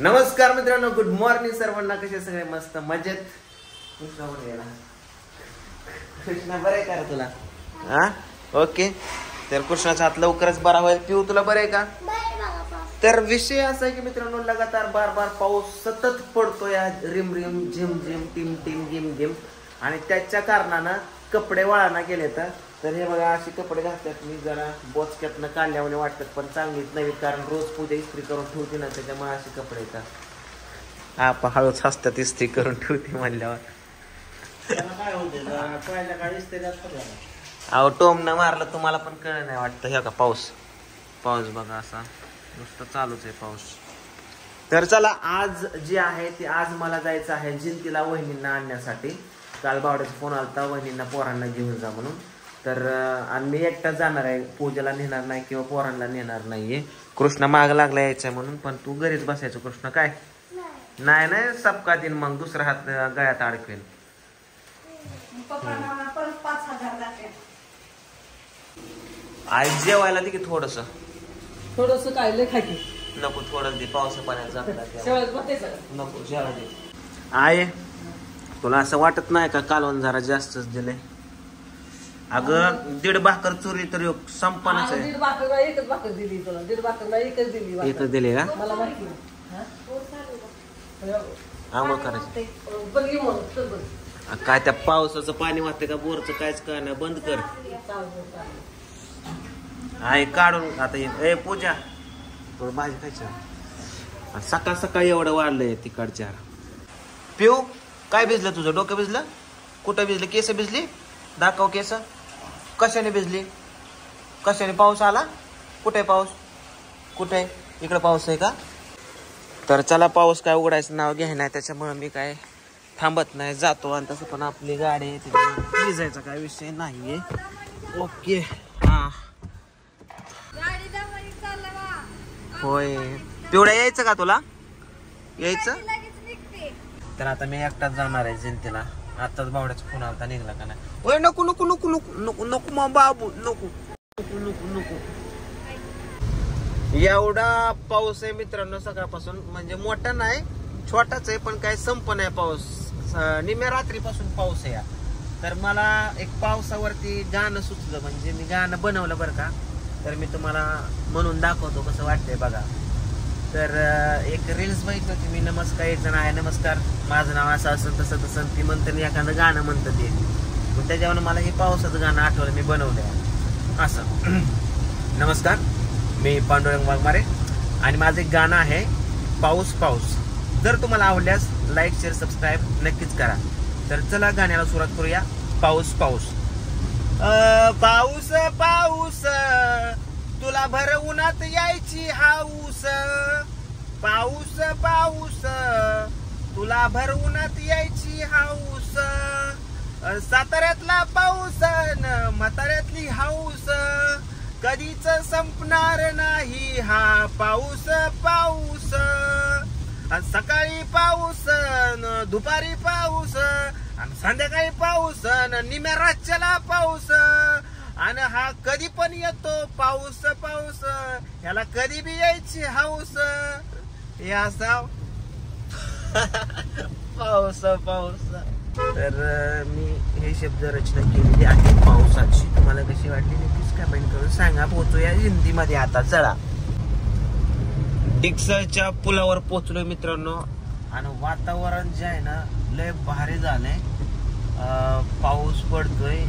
नमस्कार मित्रांनो, good morning सर्वांना. कसे सगळे? मस्त मजेत. कृष्णा बरं आहे का रे तुला? हा ओके. तर कृष्णाचा हात लवकरच बरा होईल. पिऊ तुला बरं आहे का? तर विषय असा आहे की मित्रांनो, लगातार बार पाऊस सतत पडतोय. रिम रिम झिम झिम टिम टिम गिम गिम. आणि त्याच्या कारणानं कपडे वाळाना गेले. तर हे बघा, असे कपडे घातल्यात मी. जरा बोचक्यातनं काढल्यामुळे वाटतात, पण चांगलीच नाही, कारण रोज पूजा इस्त्री करून ठेवते ना, त्याच्यामुळे असे कपडे येतात. आपण हळूच हसतात इस्त्री करून ठेवते म्हणल्यावर. काय होते पहिल्या काळी इस्त्री अहो टोमनं मारलं तुम्हाला पण कळलं नाही वाटतं. हे का पाऊस बघा, असा नुसतं चालूच आहे पाऊस. तर चला, आज जे आहे ते आज मला जायचं आहे जिंतीला वहिनींना आणण्यासाठी. काल बावड्याचा फोन आलता, वहिनींना पोरांना घेऊन जा म्हणून. तर आणि मी एकटाच जाणार आहे, पूजेला नेणार नाही किंवा पोरांना नेणार नाहीये. कृष्णा माग लागला यायचा म्हणून, पण तू घरीच बसायचं. कृष्णा काय नाही सबका दिन, मग दुसरा हात गळ्यात अडकेल. आई जेवायला दे की थोडस काय लय खाकी नको, थोडं दे, पावसा पाण्यात नको जेवायला दे. आय तुला असं वाटत नाही का कालवण जरा जास्तच दिले? अगं 1.5 भाकर चोरी तर संपनाच आहे. 1.5 भाकर एकच भाकर दिली तुला. 1.5 भाकरला एकच दिली. एकच दिली का? मला माहिती नाही. आंघोळ करायची पण ये म्हणून काय? त्या पावसाचं पाणी वाहते का बोरचं? कायच काय नाही, बंद कर. आहे काढून आता ए पूजा थोडं भाजी खायची. सकाळ सकाळी एवढं वाढलंय तिकडच्या. पिऊ काय भिजलं तुझं? डोकं भिजलं? कुठं भिजलं? केस भिजली? दाखव केस. कशाने भिजली? कशाने? पाऊस आला? कुठे पाऊस? कुठे? इकडे पाऊस आहे का? तर चला, पाऊस काय उघडायचं नाव घ्याय नाही, त्याच्यामुळे मी काय थांबत नाही, जातो. आणि तसं पण आपली गाडी आहे, तिथे भिजायचा काय विषय नाहीये. ओके. हा होय. पिवळ्या यायचं का तुला? यायचं? तर आता मी एकटाच जाणार आहे जिंतीला. आताच बावड्याचा फोन आलता, निघला का नाही? ओय नको नको नको नको नको नको मा बाबू, नको नको नको नको. एवढा पाऊस आहे मित्रांनो सकाळपासून. म्हणजे मोठा नाही, छोटाच आहे, पण काय संप नाही पाऊस. निम्या रात्रीपासून पाऊस आहे. तर मला एक पावसावरती गाणं सुचलं, म्हणजे मी गाणं बनवलं बरं का. तर मी तुम्हाला म्हणून दाखवतो कसं वाटतंय बघा. तर एक रील्स बघितली होती मी. नमस्कार, एक जण आहे, नमस्कार माझं नाव असं असं तसं तसं. ती म्हणतं एखादं गाणं म्हणतं ते. मग त्याच्यावर मला हे पावसाचं गाणं आठवलं, मी बनवलंय असं. नमस्कार, मी पांडुरंग वाघमारे आणि माझं एक गाणं आहे पाऊस पाऊस. जर तुम्हाला आवडल्यास लाईक शेअर सबस्क्राईब नक्कीच करा. तर चला गाण्याला सुरुवात करूया. पाऊस पाऊस. पाऊस पाऊस तुला भर उन्हात यायची हाऊस. पाऊस पाऊस तुला भर उन्हात यायची हाऊस. साताऱ्यातला पाऊस न म्हाताऱ्यातली हाऊस. कधीच संपणार नाही हा पाऊस पाऊस. सकाळी पाऊस न दुपारी पाऊस आणि संध्याकाळी पाऊस न निम्या रातच्याला पाऊस. आणि हा कधी पण येतो पाऊस पाऊस. ह्याला कधी बी यायची हाऊस. हे असा पाऊस पाऊस. तर मी हे शब्द रचना केलेली आहे पावसाची. तुम्हाला कशी वाटली नक्कीच कमेंट करून सांगा. पोहोचूया हिंदीमध्ये आता. चला, डिक्सलच्या पुलावर पोहोचलोय मित्रांनो. आणि वातावरण जे आहे ना, लय भारी झालंय. पाऊस पडतोय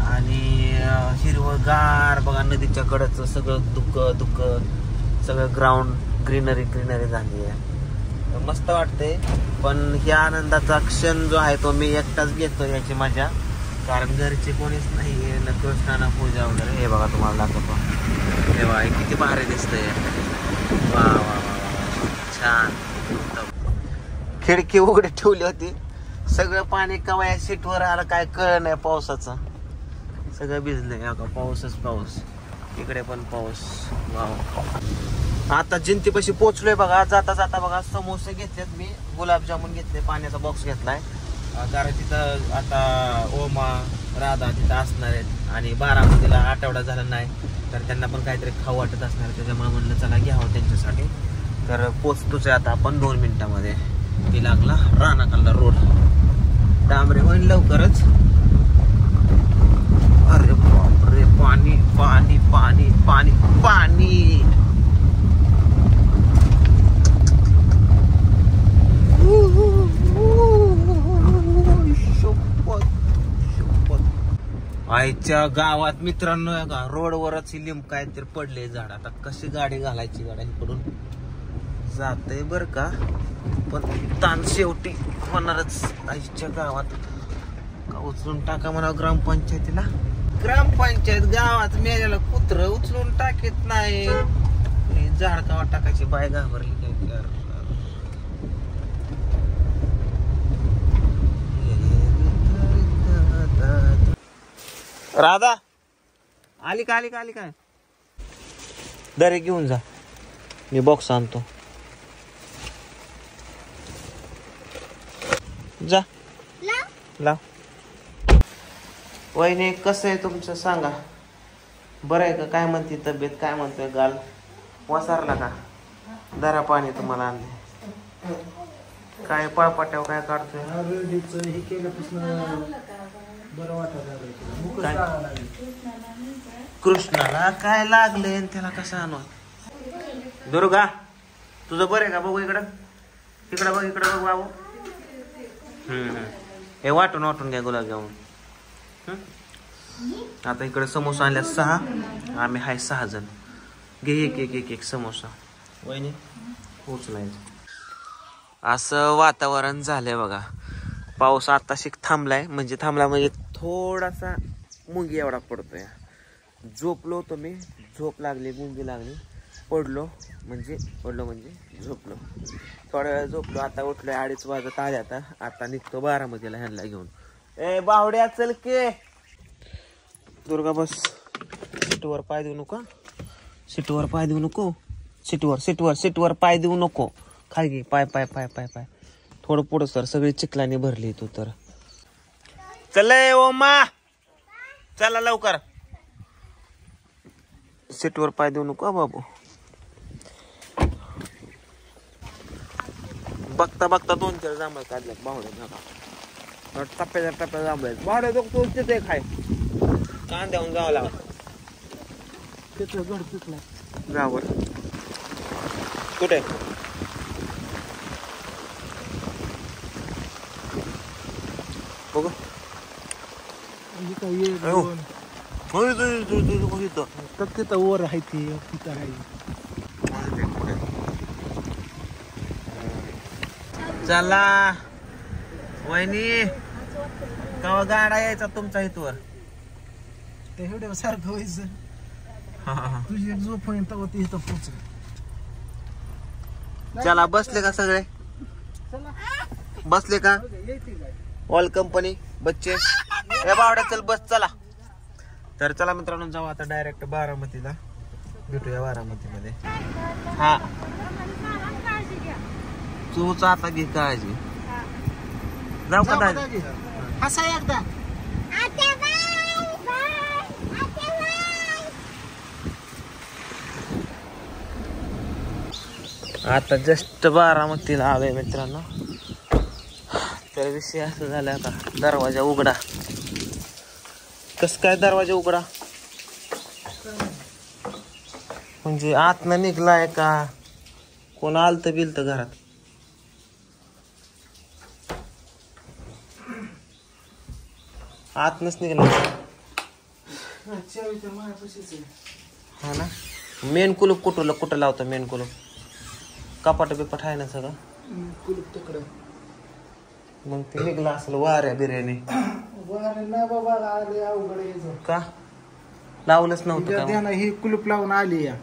आणि हिरवगार बघा. नदीच्या कडेचं सगळं दुःख सगळं ग्राउंड ग्रीनरी झाली आहे. मस्त वाटतंय. पण ह्या आनंदाचा क्षण जो आहे तो मी एकटाच घेतो याची मजा, कारण घरचे कोणीच नाही, न कृष्णा ना पूजा वगैरे. हे बघा तुम्हाला दाखवतो. हे बघा किती भारी दिसतंय. वा वा वा छान. खिडकी उघडी ठेवली होती, सगळं पाणी कवाया सीटवर आलं, काय कळलं नाही पावसाचं. सगळं भिजलंय. पाऊसच पाऊस. इकडे पण पाऊस. वा. आता जिंतीपाशी पोहोचलोय बघा. जाता जाता बघा समोसे घेतलेत मी, गुलाबजामुन घेतले, पाण्याचा बॉक्स घेतलाय. कारण तिथं आता ओमा राधा तिथं असणार आहेत आणि बारामतीला आठवडा झाला नाही, तर त्यांना पण काहीतरी खाऊ वाटत असणार. त्याच्यामुळे म्हणलं चला घ्यावं त्यांच्यासाठी. तर पोचतोच आहे आता आपण 2 मिनिटांमध्ये. ती लागला रानाकडला रोड. डांबरे होईल लवकरच. अरे बापरे, पाणी पाणी पाणी पाणी पाणी. आईच्या गावात मित्रांनो रोडवरच लिंब काहीतरी पडले झाड. आता कशी गाडी घालायची, गाड्या इकडून जाते बर का, पण ताण शेवटी होणारच. आईच्या गावात का उचलून टाका म्हणा ग्रामपंचायतीला. ग्रामपंचायत गावात मेल्याला कुत्र उचलून टाकीत नाही. झाड कावा टाकायची बाय घाबरली काय. राधा आली का, आली का, आली काय? दरे घेऊन जा, मी बॉक्स आणतो. जा लाव. वहिनी कसं आहे तुमचं सांगा. बरं आहे का? काय म्हणते तब्येत, काय म्हणतोय गाल वसारला का? दरा पाणी तुम्हाला आणले. काय पळपाट्यावर काय काढतोय? हे केल्यापासून बरं वाटत. कृष्णाला काय लागले त्याला कसं आणू? दुर्गा तुझं बरं आहे का? बघू इकडं, इकडं बघ, इकडं बघ बाबू. हे वाटून वाटून घ्या गुलाबजामुन. आता इकडे समोसा आणल्या 6, आम्ही हाय 6 जण. घे एक एक एक एक समोसा. वहिनी पोचलायचं. असं वातावरण झालंय बघा. पाऊस आता थांबलाय, म्हणजे थांबला म्हणजे थोडासा मुंगी एवढा पडतोय. झोपलो होतो मी, झोप लागली, मुंगी लागली, पडलो म्हणजे झोपलो. थोड्या वेळ झोपलो. आता उठलोय 2:30 वाजत आले. आता निघतो बारामतीला ह्यांना घेऊन. ए बावड्या चल के. दुर्गा बस. सीटवर पाय देऊ नको, सीटवर पाय देऊ नको, सीटवर पाय देऊ नको. खाली घे पाय पाय पाय पाय पाय. थोडं पुढं सर, सगळी चिखलाने भरली तू तर. चल ओमा, चला लवकर. सीटवर पाय देऊ नको बाबू. बघता बघता 2-4 जांभळ काढल्यात बावड्या. टप्प्या जांभळ बावड्या तो तिथे खाय. कांद्याहून जावं लागत. त्याचं गड चुकला. गावर कुठे? बघ तिथं वर आहे ती, तिथं आहे. चला वहिनी, कवा गाडा यायचा तुमचा इथवर? ते एवढ्या सारखं व्हायचं. तुझी झोप होईन तेव्हा ती इथं पोहोचल. चला बसले का सगळे? बसले का ऑल कंपनी बच्चे? ए बावड्या चल बस चला. तर चला मित्रांनो, जाऊ आता डायरेक्ट बारामतीला. भेटूया बारामतीमध्ये. हा तूच आता घे काळजी. जाऊ का दादी? असा एकदा आता जस्ट बारामतीला आलोय मित्रांनो. तर विषय असं झाला, आता दरवाजा उघडा. कस काय दरवाजा उघडा म्हणजे आतनं निघलाय का? कोण आलत बिलत घरात? आतनच निघला. हा ना. मेन कुलूप कुठं लावतं? मेन कुलूप कपाट बिपाट आहे ना सगळं? कुलूप तिकडं. मग ते निघला असेल वाऱ्या बिर्याणी. नाही बाबा, आले अवघड. का लावलंच नव्हतं का? ही कुलूप लावून आली या.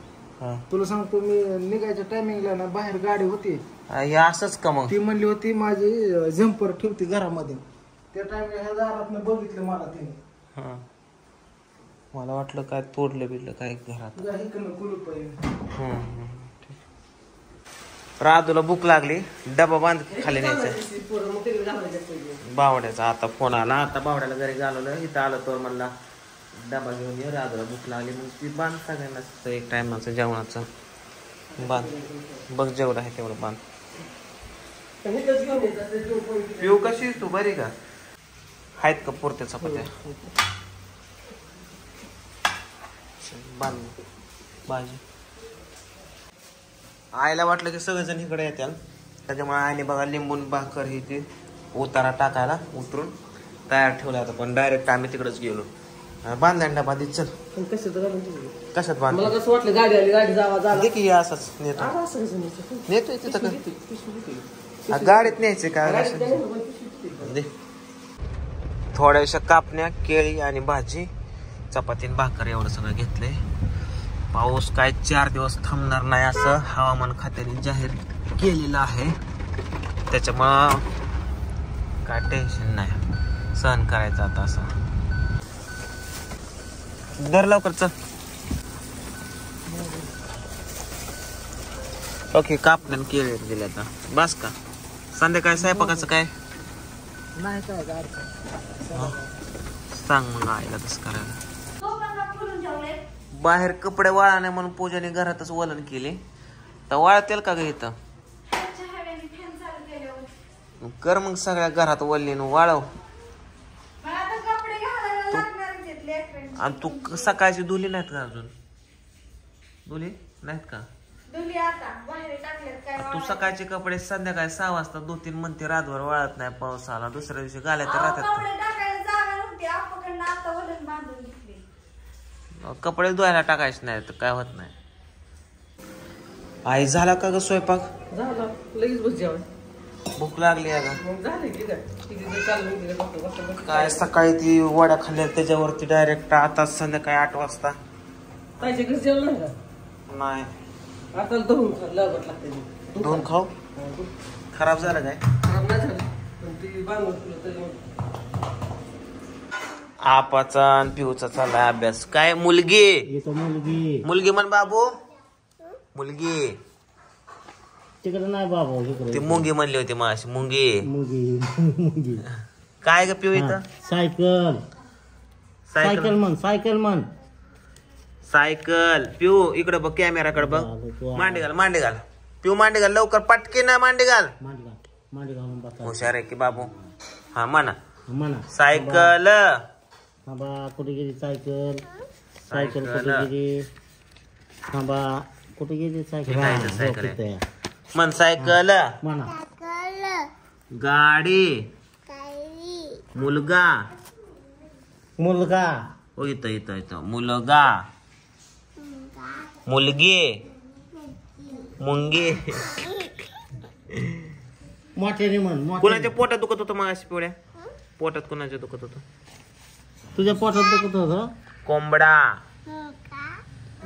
हा. तुला सांगतो मी, निघायच्या टायमिंगला ना बाहेर गाडी होती. हे असंच का मग? ती म्हणली होती माझी झंपर ठेवती घरामध्ये. त्या टाइमला ह्या दारात बघितलं मला तिने. हा, मला वाटलं काय तोडलं बिडलं काय घरात. कुलूप आहे. राधूला भूक लागली, डबा बांध खाली न्यायचा बावड्याचा. आता फोन आला, आता बावड्याला घरी घालवलं. इथं आलं तर म्हणला डबा घेऊन ये, राधूला भूक लागली. मग ती बांध सगळ्यांना एक टायमाचं जेवणाचं. बांध बघ जेवढं आहे तेवढं बांध. आणि इथंच घेऊन येतात ते दोन point. पिऊ कशी तू बरी का? आहेत का पुरत्या चपात्या? बांध भाजी. आईला वाटलं की सगळेजण इकडे येतील त्याच्यामुळे आईने बघा लिंबून भाकर ही ती उतारा टाकायला उतरून तयार ठेवला होता पण डायरेक्ट आम्ही तिकडेच गेलो. बांधल्या डबा दे चल. पण कशात घालून ठेवली? कशात बांध? मला कसं वाटलं गाडी आली गाडी जावा झाला. दे की असंच नेतो आला असं कसं न्यायचं? नेतोय तिथं का? पिशवी घेतली. गाडीत न्यायचे का? गाडीत नाही ना, पण पिशवी घेतली. दे. थोड्याशा कापण्या केळी आणि भाजी चपाती भाकर एवढं सगळं घेतलंय. पाऊस काय 4 दिवस थांबणार नाही असं हवामान खात्याने जाहीर केलेलं आहे. त्याच्यामुळं काय टेन्शन नाही सहन करायचं आता असं. दर लवकर चल. ओके कापण्यान केळी दिले आता बस का? संध्याकाळी स्वयंपाकाचं काय नाही काय गाडी सांग मग आईला तसं करायला. बाहेर कपडे वाळा नाही म्हणून पूजाने घरातच वलन केले तर वाळतेल का ग इथं? कर मग सगळ्या घरात वल्ली वाळव. आणि तू सकाळची धुली नाहीत का अजून? धुली नाहीत का? तू सकाळचे कपडे संध्याकाळी 6 वाजता 2-3 म्हणते रातभर वाळत नाही पाऊस आला दुसऱ्या दिवशी घालाय तर राहतात. कपडे धुवायला टाकायचे नाही तर काय होत नाही. आई झाला का ग स्वयंपाक? झाला लगेच बस जेवण. भूक लागली आहे का? मग झाले की काय? तिथे चालू गेले बघतो. काय सकाळी ती वड्या खाल्ल्या त्याच्यावरती डायरेक्ट आता संध्याकाळी 8 वाजता. ताईच्या घरी जेवण नाही का? नाही आता धुवून लागत लागते. दोन खाऊ. खराब झालं काय? खराब नाही झालं पण ती बांधून तुला तरी मग. आपाचा आणि पिऊचा चाललाय अभ्यास. काय मुलगी मुलगी मुलगी म्हण बाबू. मुलगी तिकडे नाही बाबा इकडे. ती मुंगी म्हणली होती माशी मुंगी. मुलगी काय ग पिऊ इथं? सायकल सायकल म्हण सायकल म्हण. सायकल. पिऊ इकडे बघ कॅमेराकडे बघ. मांडी घाल मांडी घाल. पिऊ मांडी घाल लवकर पटके ना मांडी घाल. मांडी घालून बसा. हुशार आहे की बाबू. हा म्हणा म्हणा सायकल. थांबा कुठे गेली सायकल? सायकल कुठे गेली? थांबा कुठे गेली सायकल? म्हण सायकल. म्हणा गाडी. मुलगा. मुलगा. ओ इथं इथं इथं मुलगा. मुलगी. मुंगी. मोठ्याने म्हण. कुणाच्या पोटात दुखत होतं मग अशी पिवळ्या? पोटात कुणाच्या दुखत होतं? तुझ्या पोटात दुखत होतं? कोंबडा.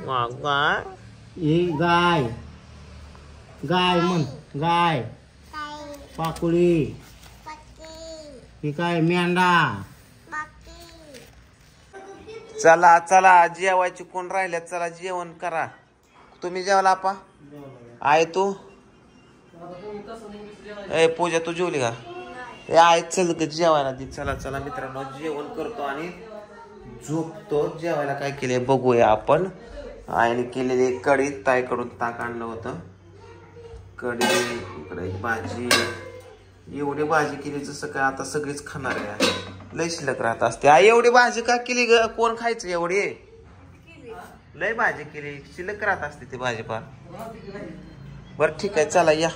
गाय. गाय. गाय म्हण. गाय. पाकुळी. ही काय मेंढा. चला चला जेवायची कोण राहिल्यात चला जेवण करा. तुम्ही जेवला आपा? आहे तू? ए पूजा तू जेवली का? ए आहे चल जेवायला ती. चला चला मित्रांनो जेवण करतो आणि झोपतो. जेवायला काय केले बघूया आपण. आईने केलेली कढी ताईकडून ताक आणलं होतं. कढी इकडे भाजी. एवढी भाजी केली जसं काय आता सगळीच खाणार आहे. लय शिल्लक राहत असते. आई एवढी भाजी का केली ग? कोण खायचं एवढी? लय भाजी केली शिल्लक राहत असते ती भाजी फार. बर ठीक आहे चला या.